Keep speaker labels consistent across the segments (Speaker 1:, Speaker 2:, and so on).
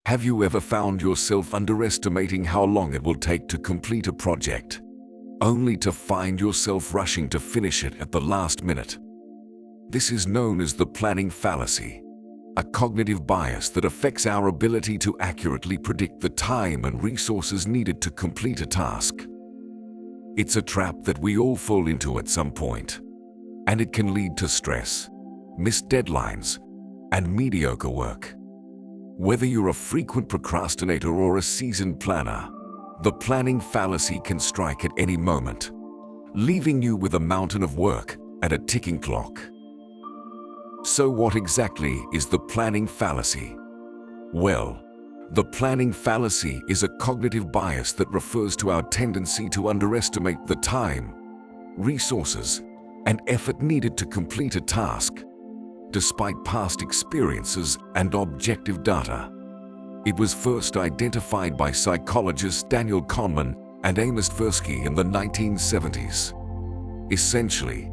Speaker 1: Have you ever found yourself underestimating how long it will take to complete a project, only to find yourself rushing to finish it at the last minute? This is known as the planning fallacy, a cognitive bias that affects our ability to accurately predict the time and resources needed to complete a task. It's a trap that we all fall into at some point, and it can lead to stress, missed deadlines, and mediocre work. Whether you're a frequent procrastinator or a seasoned planner, the planning fallacy can strike at any moment, leaving you with a mountain of work and a ticking clock. So what exactly is the planning fallacy? Well, the planning fallacy is a cognitive bias that refers to our tendency to underestimate the time, resources, and effort needed to complete a task, despite past experiences and objective data. It was first identified by psychologists Daniel Kahneman and Amos Tversky in the 1970s. Essentially,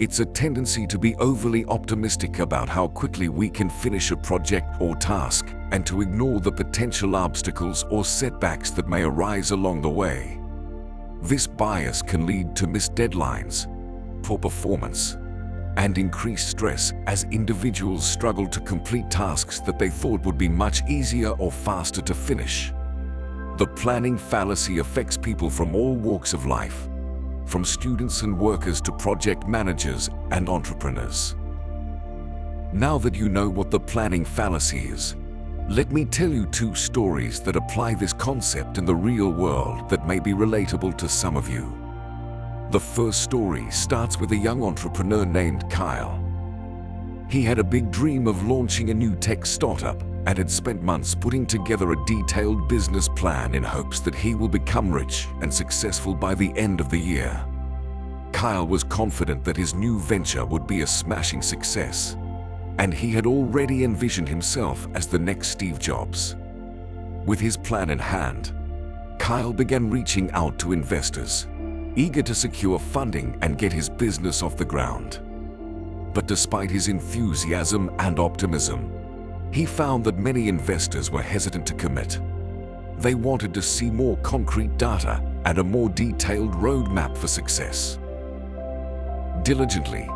Speaker 1: it's a tendency to be overly optimistic about how quickly we can finish a project or task, and to ignore the potential obstacles or setbacks that may arise along the way. This bias can lead to missed deadlines, poor performance, and increased stress as individuals struggle to complete tasks that they thought would be much easier or faster to finish. The planning fallacy affects people from all walks of life, from students and workers to project managers and entrepreneurs. Now that you know what the planning fallacy is, let me tell you two stories that apply this concept in the real world that may be relatable to some of you. The first story starts with a young entrepreneur named Kyle. He had a big dream of launching a new tech startup and had spent months putting together a detailed business plan in hopes that he will become rich and successful by the end of the year. Kyle was confident that his new venture would be a smashing success, and he had already envisioned himself as the next Steve Jobs. With his plan in hand, Kyle began reaching out to investors, eager to secure funding and get his business off the ground. But despite his enthusiasm and optimism, he found that many investors were hesitant to commit. They wanted to see more concrete data and a more detailed roadmap for success. Diligently,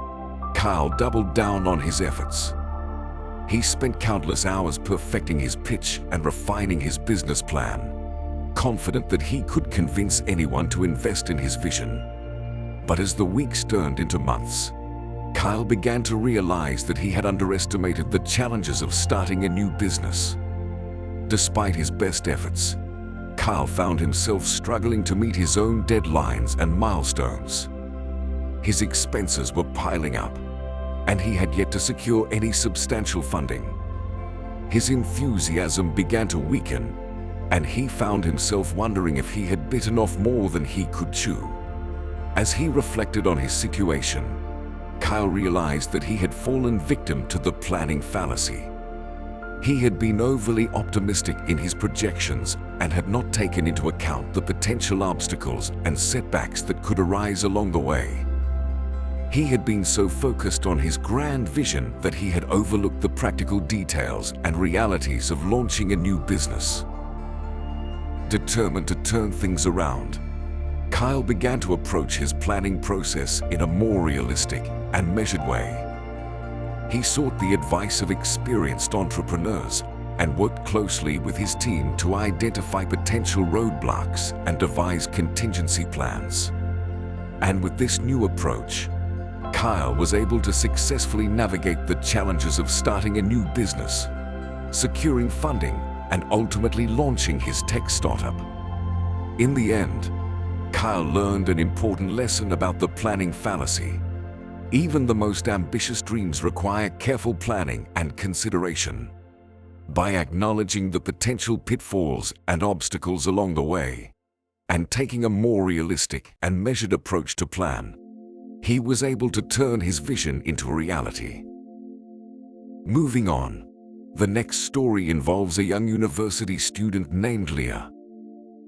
Speaker 1: Kyle doubled down on his efforts. He spent countless hours perfecting his pitch and refining his business plan, confident that he could convince anyone to invest in his vision. But as the weeks turned into months, Kyle began to realize that he had underestimated the challenges of starting a new business. Despite his best efforts, Kyle found himself struggling to meet his own deadlines and milestones. His expenses were piling up, and he had yet to secure any substantial funding. His enthusiasm began to weaken, and he found himself wondering if he had bitten off more than he could chew. As he reflected on his situation, Kyle realized that he had fallen victim to the planning fallacy. He had been overly optimistic in his projections and had not taken into account the potential obstacles and setbacks that could arise along the way. He had been so focused on his grand vision that he had overlooked the practical details and realities of launching a new business. Determined to turn things around, Kyle began to approach his planning process in a more realistic and measured way. He sought the advice of experienced entrepreneurs and worked closely with his team to identify potential roadblocks and devise contingency plans. And with this new approach, Kyle was able to successfully navigate the challenges of starting a new business, securing funding, and ultimately launching his tech startup. In the end, Kyle learned an important lesson about the planning fallacy. Even the most ambitious dreams require careful planning and consideration. By acknowledging the potential pitfalls and obstacles along the way, and taking a more realistic and measured approach to plan, he was able to turn his vision into reality. Moving on, the next story involves a young university student named Leah.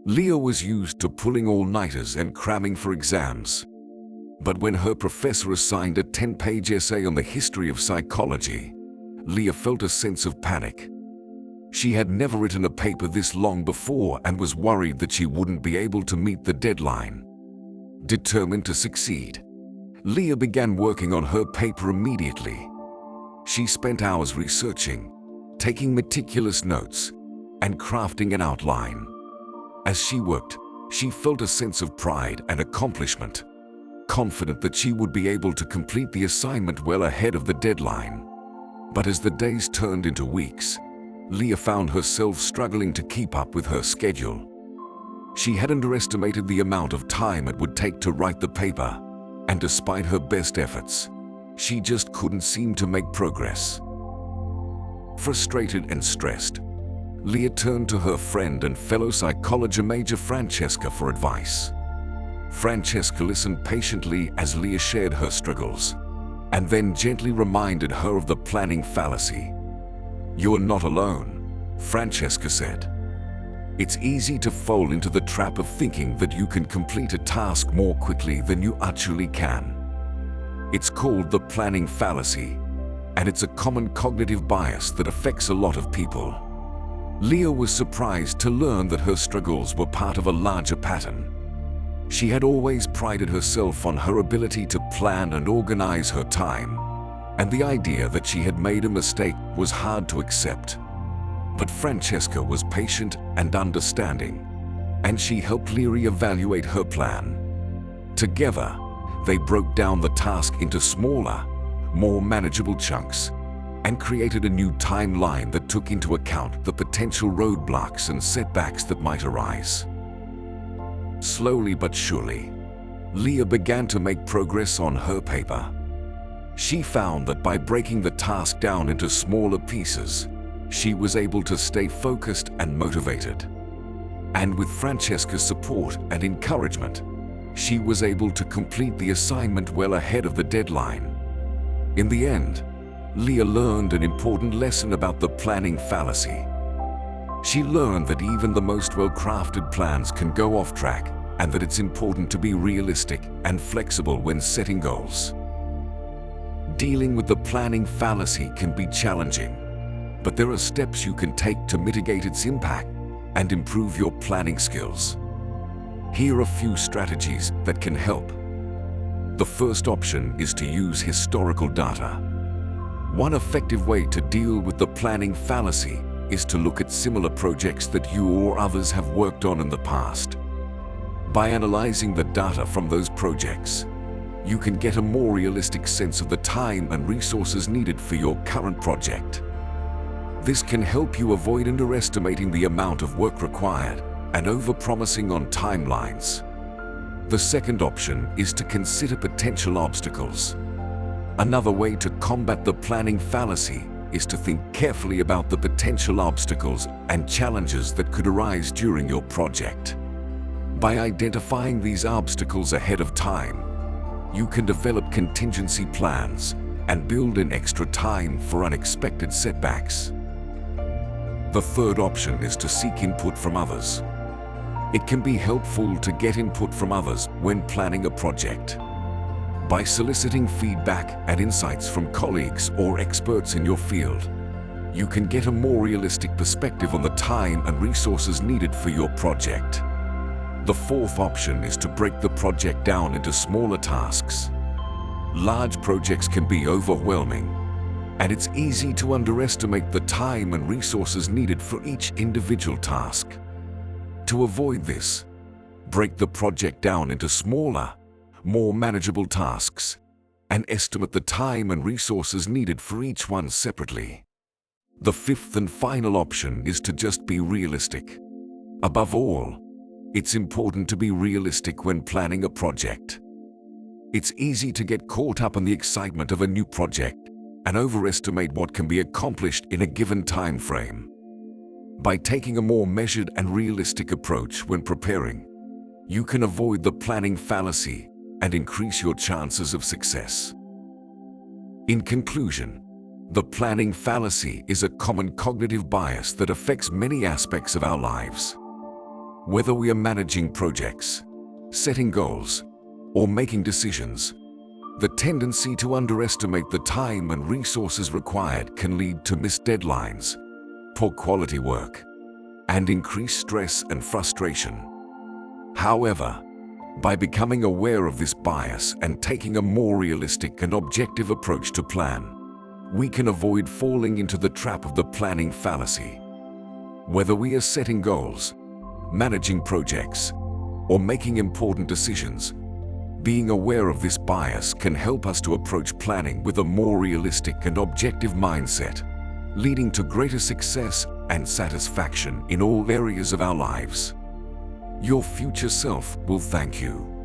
Speaker 1: Leah was used to pulling all-nighters and cramming for exams. But when her professor assigned a 10-page essay on the history of psychology, Leah felt a sense of panic. She had never written a paper this long before and was worried that she wouldn't be able to meet the deadline. Determined to succeed, Leah began working on her paper immediately. She spent hours researching, taking meticulous notes, and crafting an outline. As she worked, she felt a sense of pride and accomplishment, confident that she would be able to complete the assignment well ahead of the deadline. But as the days turned into weeks, Leah found herself struggling to keep up with her schedule. She had underestimated the amount of time it would take to write the paper, and despite her best efforts, she just couldn't seem to make progress. Frustrated and stressed, Leah turned to her friend and fellow psychology major Francesca for advice. Francesca listened patiently as Leah shared her struggles, and then gently reminded her of the planning fallacy. "You're not alone," Francesca said. "It's easy to fall into the trap of thinking that you can complete a task more quickly than you actually can. It's called the planning fallacy, and it's a common cognitive bias that affects a lot of people." Leah was surprised to learn that her struggles were part of a larger pattern. She had always prided herself on her ability to plan and organize her time, and the idea that she had made a mistake was hard to accept. But Francesca was patient and understanding, and she helped Leah evaluate her plan. Together, they broke down the task into smaller, more manageable chunks, and created a new timeline that took into account the potential roadblocks and setbacks that might arise. Slowly but surely, Leah began to make progress on her paper. She found that by breaking the task down into smaller pieces, she was able to stay focused and motivated. And with Francesca's support and encouragement, she was able to complete the assignment well ahead of the deadline. In the end, Leah learned an important lesson about the planning fallacy. She learned that even the most well-crafted plans can go off track, and that it's important to be realistic and flexible when setting goals. Dealing with the planning fallacy can be challenging, but there are steps you can take to mitigate its impact and improve your planning skills. Here are a few strategies that can help. The first option is to use historical data. One effective way to deal with the planning fallacy is to look at similar projects that you or others have worked on in the past. By analyzing the data from those projects, you can get a more realistic sense of the time and resources needed for your current project. This can help you avoid underestimating the amount of work required and overpromising on timelines. The second option is to consider potential obstacles. Another way to combat the planning fallacy is to think carefully about the potential obstacles and challenges that could arise during your project. By identifying these obstacles ahead of time, you can develop contingency plans and build in extra time for unexpected setbacks. The third option is to seek input from others. It can be helpful to get input from others when planning a project. By soliciting feedback and insights from colleagues or experts in your field, you can get a more realistic perspective on the time and resources needed for your project. The fourth option is to break the project down into smaller tasks. Large projects can be overwhelming, and it's easy to underestimate the time and resources needed for each individual task. To avoid this, break the project down into smaller, more manageable tasks, and estimate the time and resources needed for each one separately. The fifth and final option is to just be realistic. Above all, it's important to be realistic when planning a project. It's easy to get caught up in the excitement of a new project and overestimate what can be accomplished in a given time frame. By taking a more measured and realistic approach when preparing, you can avoid the planning fallacy and increase your chances of success. In conclusion, the planning fallacy is a common cognitive bias that affects many aspects of our lives. Whether we are managing projects, setting goals, or making decisions, the tendency to underestimate the time and resources required can lead to missed deadlines, poor quality work, and increase stress and frustration. However, by becoming aware of this bias and taking a more realistic and objective approach to plan, we can avoid falling into the trap of the planning fallacy. Whether we are setting goals, managing projects, or making important decisions, being aware of this bias can help us to approach planning with a more realistic and objective mindset, leading to greater success and satisfaction in all areas of our lives. Your future self will thank you.